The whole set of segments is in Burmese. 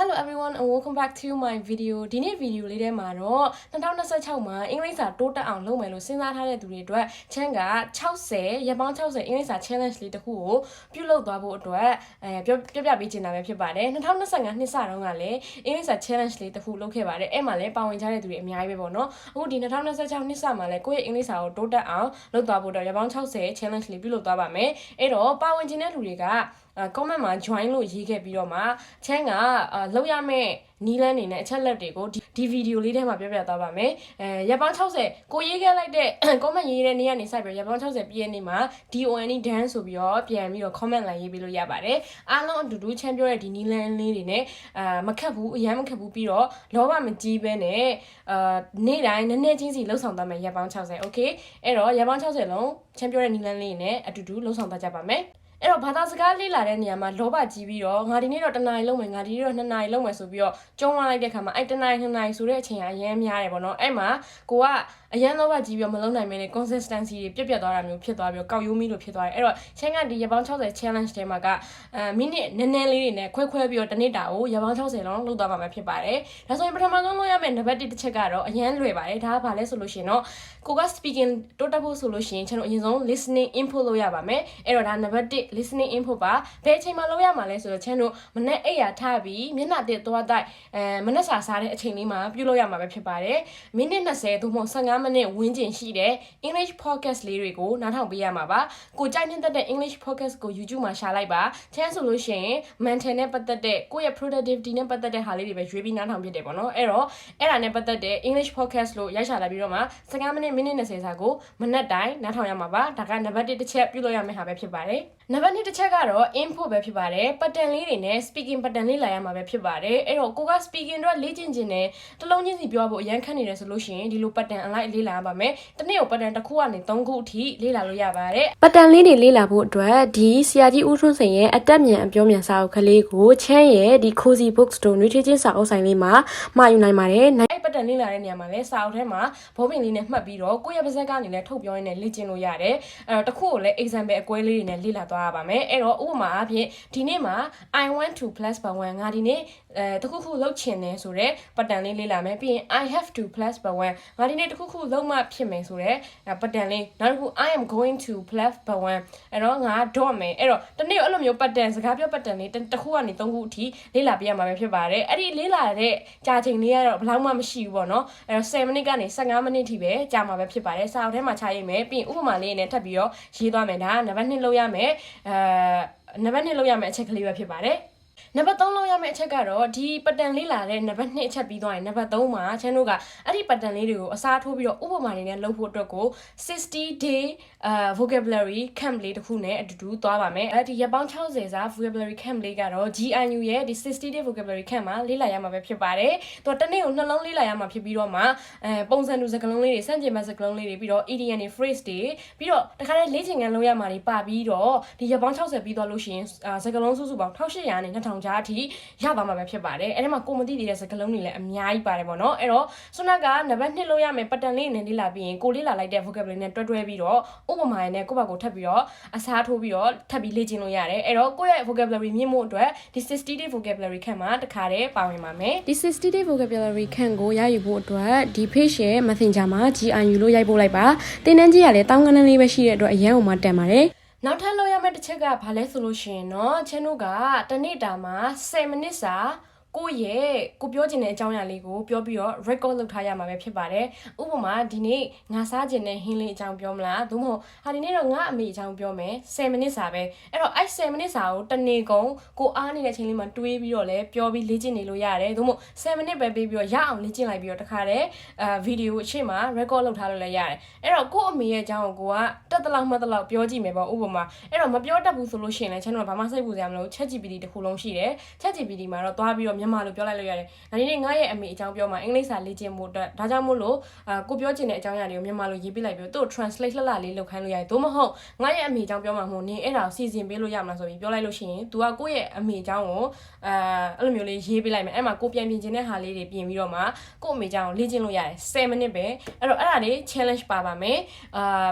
Hello everyone and welcome back to my video ဒီနေ့ video လေးထဲမှာတော့2026မှာအင်္ဂလိပ်စာတိုးတက်အောင်လုပ်မယ်လို့စဉ်းစားထားတဲ့သူတွေအတွက်ချမ်းက60ရက်ပေါင်း60အင်္ဂလိပ်စာ challenge လေးတစ်ခုကိုပြုလုပ်သွားဖို့အတွက်ပြပေးချင်တာပဲဖြစ်ပါတယ်2025နှစ်စတုန်းကလည်းအင်္ဂလိပ်စာ challenge လေးတစ်ခုလုပ်ခဲ့ပါတယ်အဲ့မှာလည်းပါဝင်ကြတဲ့သူတွေအများကြီးပဲပေါ့နော်အခုဒီ2026နှစ်စမှာလည်းကိုယ့်ရဲ့အင်္ဂလိပ်စာကိုတိုးတက်အောင်လုပ်သွားဖို့အတွက်ရက်ပေါင်း60 challenge လေးပြုလုပ်သွားပါမယ်အဲ့တော့ပါဝင်ခြင်းတဲ့လူတွေကcomment မှာ join လို့ရေးခဲ့ပြီးတော့မှချမ်းကလောက်ရမယ့်နီးလန်းနေနဲ့အချက်လက်တွေကိုဒီ video လေးထဲမှာပြပြသွားပါမယ်ရက်ပေါင်း60ကိုရေးခဲ့လိုက်တဲ့ comment ရေးတဲ့နေ့ကနေစပြီးရက်ပေါင်း60ပြည့်နေ့မှာ DONE dance ဆိုပြီးတော့ပြန်ပြီးတော့ comment လိုက်ရေးပေးလို့ရပါတယ်အားလုံးအတူတူချမ်းပြောတဲ့ဒီနီးလန်းလေးတွေနဲ့မခက်ဘူးအရင်မခက်ဘူးပြီးတော့လောဘမကြီးပဲနဲ့နေ့တိုင်းနည်းနည်းချင်းစီလှုပ်ဆောင်သွားမယ်ရက်ပေါင်း60 okay အဲ့တော့ရက်ပေါင်း60လုံးချမ်းပြောတဲ့နီးလန်းလေးနဲ့အတူတူလှုပ်ဆောင်သွားကြပါမယ်အဲ့တော့ဘာသာစကားလေ့လာတဲ့နေရာမှာလောဘကြီးပြီးတော့ငါဒီနေ့တော့1နာရီလုံးမယ်ငါဒီနေ့တော့2နာရီလုံးမယ်ဆိုပြီးတော့ကျုံးသွားလိုက်တဲ့ခါမှာအဲ့1နာရီ2နာရီဆိုတဲ့အချိန်ကအရင်များတယ်ပေါ့နော်အဲ့မှာကိုကအရင်လောဘကြီးပြီးတော့မလုံးနိုင်မင်းနဲ့ consistency တွေပြတ်သွားတာမျိုးဖြစ်သွားပြီးတော့ကောက်ရိုးမီလို့ဖြစ်သွားတယ်အဲ့တော့ချင်းကဒီရပေါင်း60 challenge ထဲမှာကမိနစ်နည်းနည်းလေးတွေနဲ့ခွဲပြီးတော့တစ်နေ့တာကိုရပေါင်း60လုံးလုပ်သွားမှာဖြစ်ပါတယ်ဒါဆိုရင်ပထမဆုံးလုပ်ရမယ့်နံပါတ်1တစ်ချက်ကတော့အရင်လွယ်ပါတယ်ဒါကဘာလဲဆိုလို့ရှိရင်တော့ကိုက speaking တိုးတက်ဖို့ဆိုလို့ရှိရင်ကျွန်တော်အရင်ဆုံး listening input လုပ်ရပါမယ်အဲ့တော့ဒါနံပါတ်1 listening input ပါဘယ်အချိန်မှာလုပ်ရမှာလဲဆိုတော့ကျွန်တော်မနေ့အိပ်ရာထားပြီးမျက်နှာတက်သွားတိုက်မနေ့စာစားတဲ့အချိန်လေးမှာပြုလုပ်ရမှာပဲဖြစ်ပါတယ်မိနစ်20သို့မဟုတ်15မိနစ်ဝန်းကျင်ရှိတဲ့ English podcast လေးတွေကိုနားထောင်ပေးရမှာပါကိုကြိုက်နေတဲ့ English podcast ကို YouTube မှာရှာလိုက်ပါချမ်းဆိုလို့ရှိရင် mental နဲ့ပတ်သက်တဲ့ကိုယ့်ရဲ့ productivity နဲ့ပတ်သက်တဲ့ဟာလေးတွေပဲရွေးပြီးနားထောင်ဖြစ်တယ်ပေါ့နော်အဲ့တော့အဲ့ဒါနဲ့ပတ်သက်တဲ့ English podcast လို့ရိုက်ရှာလိုက်ပြီးတော့မှ15မိနစ်20စာကိုမနက်တိုင်းနားထောင်ရမှာပါဒါကနံပါတ်1တစ်ချက်ပြုလုပ်ရမယ့်ဟာပဲဖြစ်ပါတယ်နံပါတ်2တစ်ချက်ကတော့ input ပဲဖြစ်ပါတယ် pattern လေးတွေနဲ့ speaking pattern လေးလာရမှာပဲဖြစ်ပါတယ်အဲ့တော့ကိုက speaking တော့လေ့ကျင့်ခြင်းနဲ့တစ်လုံးချင်းစီပြောဖို့အရန်ခက်နေတယ်ဆိုလို့ရှိရင်ဒီလို pattern အလိုက်လေ့လာရပါမယ်တနေ့ကို pattern တစ်ခုကနေ3ခုအထိလေ့လာလို့ရပါတယ် pattern လေးတွေလေ့လာဖို့အတွက်ဒီဆရာကြီးဦးထွန်းစိန်ရဲ့အတက်မြန်အပြောမြန်စာအုပ်ကလေးကိုချမ်းရဲ့ဒီ cozy books တို့နွေးထွေးချင်းစာအုပ်ဆိုင်လေးမှာမှာယူနိုင်ပါတယ်အဲ့ pattern လေ့လာတဲ့နေရာမှာလည်းစာအုပ်ထဲမှာဘောပင်လေးနဲ့မှတ်ပြီးတော့ကိုယ့်ရဲ့ပါးစပ်ကနေလည်းထုတ်ပြောရင်းနဲ့လေ့ကျင့်လို့ရတယ်အဲ့တော့တစ်ခုကိုလည်း example အကွဲလေးတွေနဲ့လေ့လာသွားရပါမယ်အဲ့တော့ဥပမာအဖြစ်ဒီနေ့မှာ I want to plus by 1ငါဒီနေ့တခုခုလုပ်ချင်တယ်ဆိုတော့ pattern လေးလေ့လာမယ်ပြီးရင် I have to plus by 1ငါဒီနေ့တခုခုလုပ်မှဖြစ်မယ်ဆိုတော့ pattern လေးနောက်တစ်ခု I am going to plus by 1အဲ့တော့ငါတော့မယ်အဲ့တော့တနေ့အဲ့လိုမျိုး pattern စကားပြော pattern လေးတစ်ခုကနေ3ခုအထိလေ့လာပြရမှာပဲဖြစ်ပါတယ်အဲ့ဒီလေ့လာတဲ့ကြာချိန်လေးကတော့ဘယ်လောက်မှမရှိဘူးပေါ့နော်အဲ့တော့10မိနစ်ကနေ15မိနစ်ထိပဲကြာမှာပဲဖြစ်ပါတယ်စာအုပ်ထဲမှာချရေးမယ်ပြီးရင်ဥပမာလေးနဲ့ထပ်ပြီးတော့ရေးသွားမယ်ဒါကနံပါတ်2လုပ်ရမယ်နံပါတ်2လုပ်ရမယ့်အချက်ကလေးပဲဖြစ်ပါတယ်နံပါတ်3လောက်ရမယ့်အချက်ကတော့ဒီ pattern လေးလာတဲ့နံပါတ်2အချက်ပြီးသွားရင်နံပါတ်3မှာချမ်းတို့ကအဲ့ဒီ pattern လေးတွေကိုအစားထိုးပြီးတော့ဥပမာတွေနဲ့လုပ်ဖို့အတွက်ကို60 day vocabulary camp လေးတစ်ခုနဲ့အတူတူသွားပါမယ်အဲ့ဒီရက်ပေါင်း60စာ vocabulary camp လေးကတော့ GNU ရဲ့ဒီ60 day vocabulary camp မှာလေ့လာရမှာပဲဖြစ်ပါတယ်သူကတစ်နေ့ကိုနှလုံးလေ့လာရမှာဖြစ်ပြီးတော့မှပုံစံတူစကားလုံးလေးတွေစန့်ကျင်ဘက်စကားလုံးလေးတွေပြီးတော့ idiom တွေ phrase တွေပြီးတော့တခါတည်းလေ့ကျင့်ခန်းလုပ်ရမှာတွေပါပြီးတော့ဒီရက်ပေါင်း60ပြီးသွားလို့ရှိရင်စကားလုံးစုစုပေါင်း1800နဲ့2000ကြားအထိရသွားမှာပဲဖြစ်ပါတယ်အဲ့ဒီမှာကိုမသိသေးတဲ့စကားလုံးတွေလည်းအများကြီးပါတယ်ပေါ့နော်အဲ့တော့ဆွနကနံပါတ်2လို့ရမယ် pattern လေးနဲ့လေ့လာပြီးရင်ကိုလေ့လာလိုက်တဲ့ vocabulary နဲ့တွဲပြီးတော့ဥပမာရနဲ့ကိုယ့်ဘက်ကိုထပ်ပြီးတော့အစားထိုးပြီးတော့ထပ်ပြီးလေ့ကျင့်လို့ရတယ်အဲ့တော့ကိုယ့်ရဲ့ vocabulary မြင့်ဖို့အတွက်ဒီ60 day vocabulary camp မှာတခါတည်းပါဝင်ပါမယ်ဒီ60 day vocabulary camp ကိုရယူဖို့အတွက်ဒီ page ရဲ့ messenger မှာ GNU လို့ရိုက်ပို့လိုက်ပါတင်တန်းကြီးကလည်းတောင်းကနန်းလေးပဲရှိတဲ့အတွက်အရန်ကိုမှတန်ပါတယ်နောက်ထပ်လုပ်ရမယ့်တစ်ချက်ကဘာလဲဆိုလို့ရှိရင်တော့ချမ်းတို့ကတနေ့တာမှာ10မိနစ်စာကိုပြောချင်တဲ့အကြောင်းအရာလေးကိုပြောပြီးတော့ record လုပ်ထားရမှာပဲဖြစ်ပါတယ်ဥပမာဒီနေ့ငါစားချင်တဲ့ဟင်းလေးအကြောင်းပြောမလားသို့မဟုတ်ဒီနေ့တော့ငါအမေအကြောင်းပြောမယ်10မိနစ်စာပဲအဲ့တော့အဲ့10မိနစ်စာကိုတနေ့ကုန်ကိုအားနေတဲ့အချိန်လေးမှာတွေးပြီးတော့လည်းပြောပြီးလေ့ကျင့်နေလို့ရတယ်သို့မဟုတ်10မိနစ်ပဲပေးပြီးတော့ရအောင်လေ့ကျင့်လိုက်ပြီးတော့တခါတည်းဗီဒီယိုအချိန်မှာ record လုပ်ထားလို့လည်းရတယ်အဲ့တော့ကို့အမေရဲ့အကြောင်းကိုကတက်တလောက်မှတ်တလောက်ပြောကြည့်မယ်ပေါ့ဥပမာအဲ့တော့မပြောတတ်ဘူးဆိုလို့ရှိရင်လည်းကျွန်တော်ကဘာမှစိတ်ပူစရာမလို ChatGPT တစ်ခုလုံးရှိတယ် ChatGPT မှာတော့သွားပြီးတော့မြန်မာလိုပြောလိုက်လို့ရတယ်ဒါနေ့ငါရဲ့အမေအကြောင်းပြောမှာအင်္ဂလိပ်စာလေ့ကျင့်ဖို့အတွက်ဒါကြောင့်မို့လို့ကိုပြောချင်တဲ့အကြောင်းအရာတွေကိုမြန်မာလိုရေးပြလိုက်ပြီးတော့သူ့ translate လှလှလေးလုပ်ခိုင်းလို့ရတယ်သို့မဟုတ်ငါရဲ့အမေအကြောင်းပြောမှာမဟုတ်နေအဲ့ဒါကိုစီစဉ်ပေးလို့ရမှာဆိုပြီးပြောလိုက်လို့ရှိရင် तू ကကိုယ့်ရဲ့အမေအကြောင်းကိုအဲ့လိုမျိုးလေးရေးပေးလိုက်မယ်အဲ့မှာကိုပြန်ပြင်ချင်တဲ့ဟာလေးတွေပြင်ပြီးတော့မှကို့အမေအကြောင်းကိုလေ့ကျင့်လို့ရတယ်10မိနစ်ပဲအဲ့တော့အဲ့ဒါလေး challenge ပါပါမယ်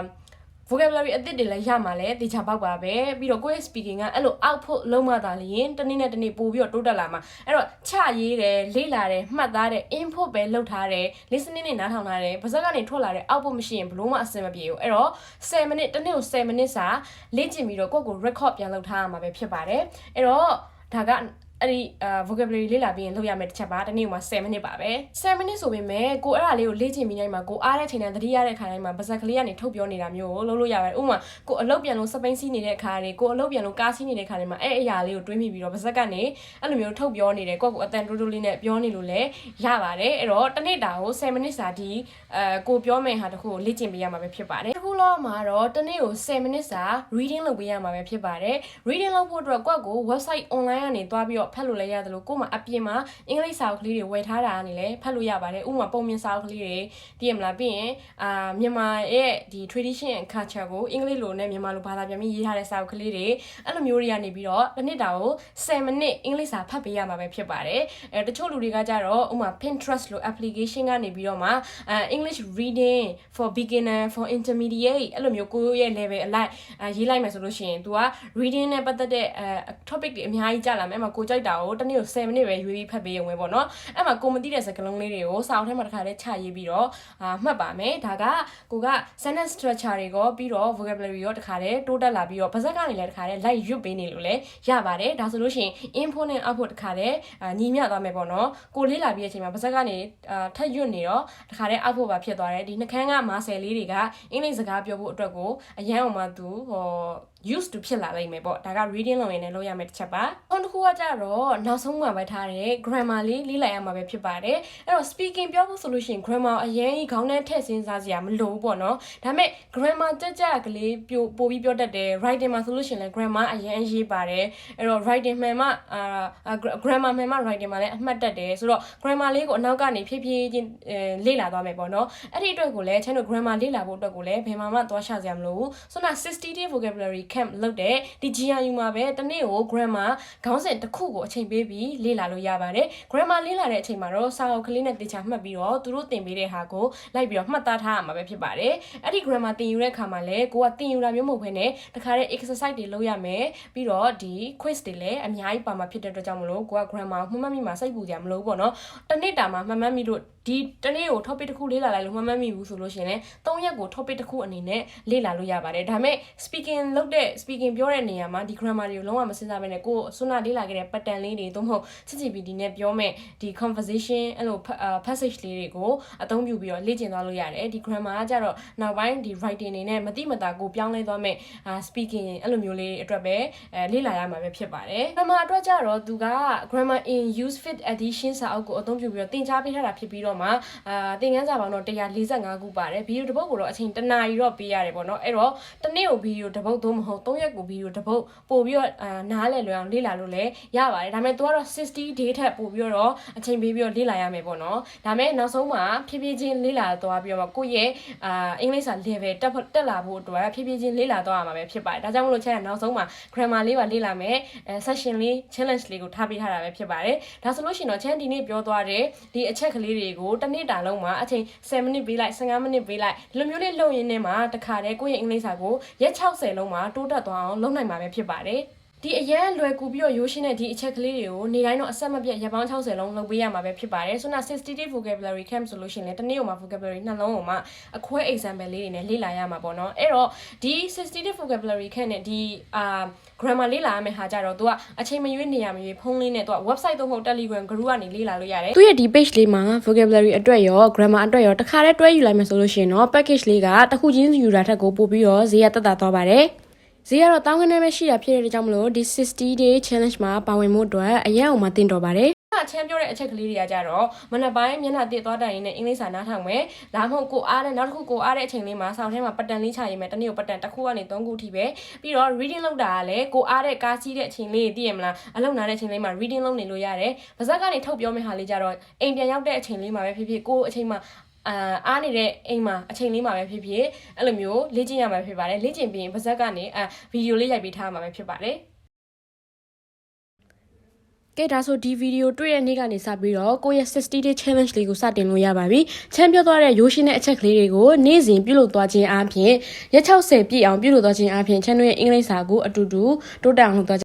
vocabulary အသစ်တွေလည်းရမှာလဲတေချာပေါက်ပါပဲပြီးတော့ကိုယ့်ရဲ့ speaking ကအဲ့လို output လုံးမသာလျင်တနေ့နဲ့တနေ့ပို့ပြီးတော့တိုးတက်လာမှာအဲ့တော့ချရေးတယ်လေ့လာတယ်မှတ်သားတယ် input ပဲလုပ်ထားတယ် listening နဲ့နားထောင်ထားတယ်ပါစက်ကနေထွက်လာတဲ့ output မရှိရင်ဘလို့မှအဆင်မပြေဘူးအဲ့တော့10 minute တနေ့ကို10 minute စာလေ့ကျင့်ပြီးတော့ကိုယ့်ကို record ပြန်လုပ်ထားရမှာပဲဖြစ်ပါတယ်အဲ့တော့ဒါကအဲ့ဒီ vocabulary လေ့လာပြီးရင်လုပ်ရမယ့်တစ်ချက်ပါတနေ့မှာ10 minute ပါပဲ10 minute ဆိုပေမဲ့ကိုအဲ့ဒါလေးကိုလေ့ကျင့်ပြီးတိုင်းမှာကိုအားတဲ့ချိန်တိုင်းသတိရတဲ့ခါတိုင်းမှာပါဇက်ကလေးကနေထုတ်ပြောနေတာမျိုးကိုလုပ်လို့ရပါတယ်ဥပမာကိုအလုပ်ပြန်လို့စပိန်စီးနေတဲ့ခါတွေကိုအလုပ်ပြန်လို့ကားစီးနေတဲ့ခါတွေမှာအဲ့အရာလေးကိုတွေးမိပြီးတော့ပါဇက်ကနေအဲ့လိုမျိုးထုတ်ပြောနေတယ်ကိုယ့်ကိုအတန်တိုးတိုးလေးနဲ့ပြောနေလို့လည်းရပါတယ်အဲ့တော့တနေ့တာကို10 minute စာဒီကိုပြောမယ့်ဟာတခုကိုလေ့ကျင့်ပေးရမှာပဲဖြစ်ပါတယ်အခုလောမှာတော့တနေ့ကို10 minute စာ reading လုပ်ပေးရမှာပဲဖြစ်ပါတယ် reading လုပ်ဖို့အတွက်ကိုယ့်ကို website online ကနေတွားပြီးတော့ဖတ်လို့လည်းရတယ်လို့ကိုယ်မှာအပြင်မှာအင်္ဂလိပ်စာအုပ်ကလေးတွေဝယ်ထားတာကနေလည်းဖတ်လို့ရပါတယ်ဥပမာပုံမြင်စာအုပ်ကလေးတွေတည်ရမလားပြီးရင်မြန်မာရဲ့ဒီ tradition and culture ကိုအင်္ဂလိပ်လိုနဲ့မြန်မာလိုဘာသာပြန်ပြီးရေးထားတဲ့စာအုပ်ကလေးတွေအဲ့လိုမျိုးတွေကနေပြီးတော့တစ်နှစ်တာကို10 minute အင်္ဂလိပ်စာဖတ်ပေးရမှာပဲဖြစ်ပါတယ်တချို့လူတွေကကြတော့ဥပမာ Pinterest လို application ကနေပြီးတော့မှEnglish reading for beginner for intermediate အဲ့လိုမျိုးကိုယ့်ရဲ့ level အလိုက်ရေးလိုက်မယ်ဆိုလို့ရှိရင် तू က reading နဲ့ပတ်သက်တဲ့topic တွေအများကြီးကြာလာမယ်အဲ့မှာကိုကြိုက်တာကိုတစ်နေ့ကို10 minute ပဲရွေးပြီးဖတ်ပေးရုံပဲပေါ့နော်အဲ့မှာကိုမသိတဲ့စကားလုံးလေးတွေကိုစာအုပ်ထဲမှာတစ်ခါတည်းချရေးပြီးတော့မှတ်ပါမယ်ဒါကကိုက sentence structure တွေကိုပြီးတော့ vocabulary ရောတစ်ခါတည်းတိုးတက်လာပြီးတော့ပါဇက်ကနေလည်းတစ်ခါတည်း like ရွတ်ပေးနေလို့လည်းရပါတယ်ဒါဆိုလို့ရှိရင် input နဲ့ output တစ်ခါတည်းညီမျှသွားမယ်ပေါ့နော်ကိုလေးလာပြီးတဲ့အချိန်မှာပါဇက်ကနေထပ်ရွတ်နေတော့တစ်ခါတည်း output ပါဖြစ်သွားတယ်ဒီနှခမ်းကမာဆယ်လေးတွေကအင်္ဂလိပ်စကားပြောဖို့အတွက်ကိုအရန်အောင်မှသူused to ဖြစ်လာလိမ့်မယ်ပေါ့ဒါက reading လုပ်ရင်လည်းလုပ်ရမယ့်တစ်ချက်ပါနောက်တစ်ခုကကြတော့နောက်ဆုံးမှာပဲထားတဲ့ grammar လေးလေ့လာရမှာပဲဖြစ်ပါတယ်အဲ့တော့ speaking ပြောဖို့ဆိုလို့ရှိရင် grammar အရင်ခေါင်းထဲထည့်စဉ်းစားစရာမလိုဘူးပေါ့နော်ဒါပေမဲ့ grammar ကြကလေးပို့ပြီးပြောတတ်တယ် writing မှာဆိုလို့ရှိရင်လည်း grammar အရင်ရေးပါတယ်အဲ့တော့ writing မှန်မှ grammar မှန်မှ writing မှာလည်းအမှတ်တက်တယ်ဆိုတော့ grammar လေးကိုအနောက်ကနေဖြည်းဖြည်းချင်းလေ့လာသွားမယ်ပေါ့နော်အဲ့ဒီအတွက်ကိုလည်းကျွန်တော် grammar လေ့လာဖို့အတွက်ကိုလည်းဘယ်မှာမှသွားရှာစရာမလိုဘူးဆိုတော့60 day vocabulary camp လုပ်တဲ့ဒီ GRU မှာပဲတနေ့ကို grammar ခေါင်းစဉ်တစ်ခုကိုအချိန်ပေးပြီးလေ့လာလို့ရပါတယ် grammar လေ့လာတဲ့အချိန်မှာတော့စာအုပ်ကလေးနဲ့တေချာမှတ်ပြီးတော့သူတို့သင်ပေးတဲ့ဟာကိုလိုက်ပြီးတော့မှတ်သားထားရမှာပဲဖြစ်ပါတယ်အဲ့ဒီ grammar သင်ယူတဲ့အခါမှာလည်းကိုကသင်ယူတာမျိုးမဟုတ်ဘဲနဲ့တခါတည်း exercise တွေလုပ်ရမယ်ပြီးတော့ဒီ quiz တွေလည်းအများကြီးပါမှာဖြစ်တဲ့အတွက်ကြောင့်မလို့ကိုက grammar မှတ်မှတ်မိမှာစိတ်ပူကြမလို့ပေါ့နော်တစ်နေ့တာမှာမှတ်မှတ်မိလို့ဒီတနေ့ကို topic တစ်ခုလေ့လာလိုက်လို့မှတ်မှတ်မိဘူးဆိုလို့ရှိရင်လည်း3ရက်ကို topic တစ်ခုအနေနဲ့လေ့လာလို့ရပါတယ်ဒါပေမဲ့ speaking လုပ်တဲ့ speaking ပြောတဲ့နေရာမှာဒီ grammar တွေကိုလုံးဝမစဉ်းစားဘဲနဲ့ကိုဆွနာလေ့လာခဲ့တဲ့ pattern လေးတွေသို့မဟုတ် ChatGPT နဲ့ပြောမဲ့ဒီ conversation အဲ့လို passage လေးတွေကိုအသုံးပြုပြီးတော့လေ့ကျင့်သွားလို့ရတယ်ဒီ grammar ကကြတော့နောက်ပိုင်းဒီ writing နေနဲ့မတိမတာကိုပြောင်းလဲသွားမဲ့ speaking အဲ့လိုမျိုးလေးအတွက်ပဲလေ့လာရမှာပဲဖြစ်ပါတယ် grammar အတွက်ကြတော့သူက grammar in use fit edition စာအုပ်ကိုအသုံးပြုပြီးတော့သင်ကြားပေးထားတာဖြစ်ပြီးတော့မှသင်ခန်းစာပေါင်းတော့145ခုပါတယ်ဗီဒီယိုတစ်ပုဒ်ကိုတော့အချိန်1နာရီတော့ပေးရတယ်ပေါ့နော်အဲ့တော့တစ်နေ့ကိုဗီဒီယိုတစ်ပုဒ်သို့မဟုတ်3ရက်ကိုဗီဒီယိုတစ်ပုဒ်ပို့ပြီးတော့နားလည်လွယ်အောင်လေ့လာလို့လည်းရပါတယ်ဒါပေမဲ့သူကတော့60 day ထက်ပို့ပြီးတော့အချိန်ပေးပြီးတော့လေ့လာရမယ်ပေါ့နော်ဒါပေမဲ့နောက်ဆုံးမှာဖြည်းဖြည်းချင်းလေ့လာသွားပြီးတော့ကိုယ့်ရဲ့အင်္ဂလိပ်စာ level တက်လာဖို့အတွက်ဖြည်းဖြည်းချင်းလေ့လာသွားရမှာပဲဖြစ်ပါတယ်ဒါကြောင့်မလို့ချက်နောက်ဆုံးမှာ grammar လေးပါလေ့လာမယ်session လေး challenge လေးကိုထားပေးထားတာပဲဖြစ်ပါတယ်ဒါဆိုလို့ရှိရင်တော့ချက်ဒီနေ့ပြောသွားတဲ့ဒီအချက်ကလေးတွေကိုတစ်နေ့တာလုံးမှာအချိန်10 minute ပေးလိုက်15 minute ပေးလိုက်ဒီလိုမျိုးလေးလုပ်ရင်းနဲ့မှာတခါတည်းကိုယ့်ရဲ့အင်္ဂလိပ်စာကိုရက်60လုံးမှာတိုးတက်သွားအောင်လုပ်နိုင်မှာပဲဖြစ်ပါတယ်ဒီအရန်လွယ်ကူပြီးတော့ရိုးရှင်းတဲ့ဒီအချက်ကလေးတွေကိုနေတိုင်းတော့အဆက်မပြတ်ရက်ပေါင်း60လုံးလုပ်ပေးရမှာပဲဖြစ်ပါတယ်ဆိုတော့60 day vocabulary camp ဆိုလို့ရှိရင်လည်းတစ်နေ့ကိုမှ vocabulary နှလုံးကိုမှအခွဲ example လေးတွေနဲ့လေ့လာရမှာပေါ့နော်အဲ့တော့ဒီ60 day vocabulary camp နဲ့ဒီgrammar လေ့လာရမယ့်ဟာကြတော့ तू ကအချိန်မရွေးနေရမရွေးဖုန်းလေးနဲ့ तू က website သို့မဟုတ် Telegram group ကနေလေ့လာလို့ရတယ်သူရဲ့ဒီ page လေးမှာ vocabulary အတွက်ရော grammar အတွက်ရောတစ်ခါတည်းတွဲယူလိုက်မယ်ဆိုလို့ရှိရင်တော့ package လေးကတစ်ခုချင်းယူတာထက်ကိုပို့ပြီးတော့ဈေးရသက်သာသွားပါတယ်ဈေးကတော့တောင်းကနေပဲရှိတာဖြစ်တဲ့ကြောင့်မလို့ဒီ60 day challenge မှာပါဝင်မှုအတွက်အရင်အောင်မှတင်တော်ပါတယ်အချမ်းပြောတဲ့အချက်ကလေးတွေကကြတော့မနက်ပိုင်းမျက်နှာတစ်သွားတိုင်ရင်းနဲ့အင်္ဂလိပ်စာနားထောင်မယ်ဒါမှမဟုတ်ကိုအားတဲ့နောက်တစ်ခုကိုအားတဲ့အချိန်လေးမှာဆောင်းထဲမှာပတ်တန်လေးချရေးမယ်တနေ့ကိုပတ်တန်တစ်ခုကနေ3ခုထိပဲပြီးတော့ reading လုပ်တာကလည်းကိုအားတဲ့ကားစီးတဲ့အချိန်လေးသိရမလားအလုပ်နာတဲ့အချိန်လေးမှာ reading လုပ်နေလို့ရတယ်ပါဇက်ကနေထုတ်ပြောမယ့်ဟာလေးကြတော့အိမ်ပြန်ရောက်တဲ့အချိန်လေးမှာပဲဖြစ်ဖြစ်ကိုအချိန်မှာအားနေတဲ့အိမ်မှာအချိန်လေးမှာပဲဖြစ်ဖြစ်အဲ့လိုမျိုးလေ့ကျင့်ရမှာဖြစ်ပါတယ်လေ့ကျင့်ပြီးရင်ပါဇက်ကနေဗီဒီယိုလေးရိုက်ပေးထားမှာပဲဖြစ်ပါတယ် ကဲဒါဆိုဒီဗီဒီယိုတွေ့တဲ့နေ့ကနေစပြီးတော့ကိုယ့်ရဲ့60 day challenge လေးကိုစတင်လို့ရပါပြီ။ချမ်းပြောသွားတဲ့ရိုးရှင်းတဲ့အချက်ကလေးတွေကိုနေ့စဉ်ပြုလုပ်သွားခြင်းအပြင်ရက်60ပြည့်အောင်ပြုလုပ်သွားခြင်းအပြင်ချမ်းတို့ရဲ့အင်္ဂလိပ်စာကိုအတူတူတိုးတက်အောင်လုပ်သွား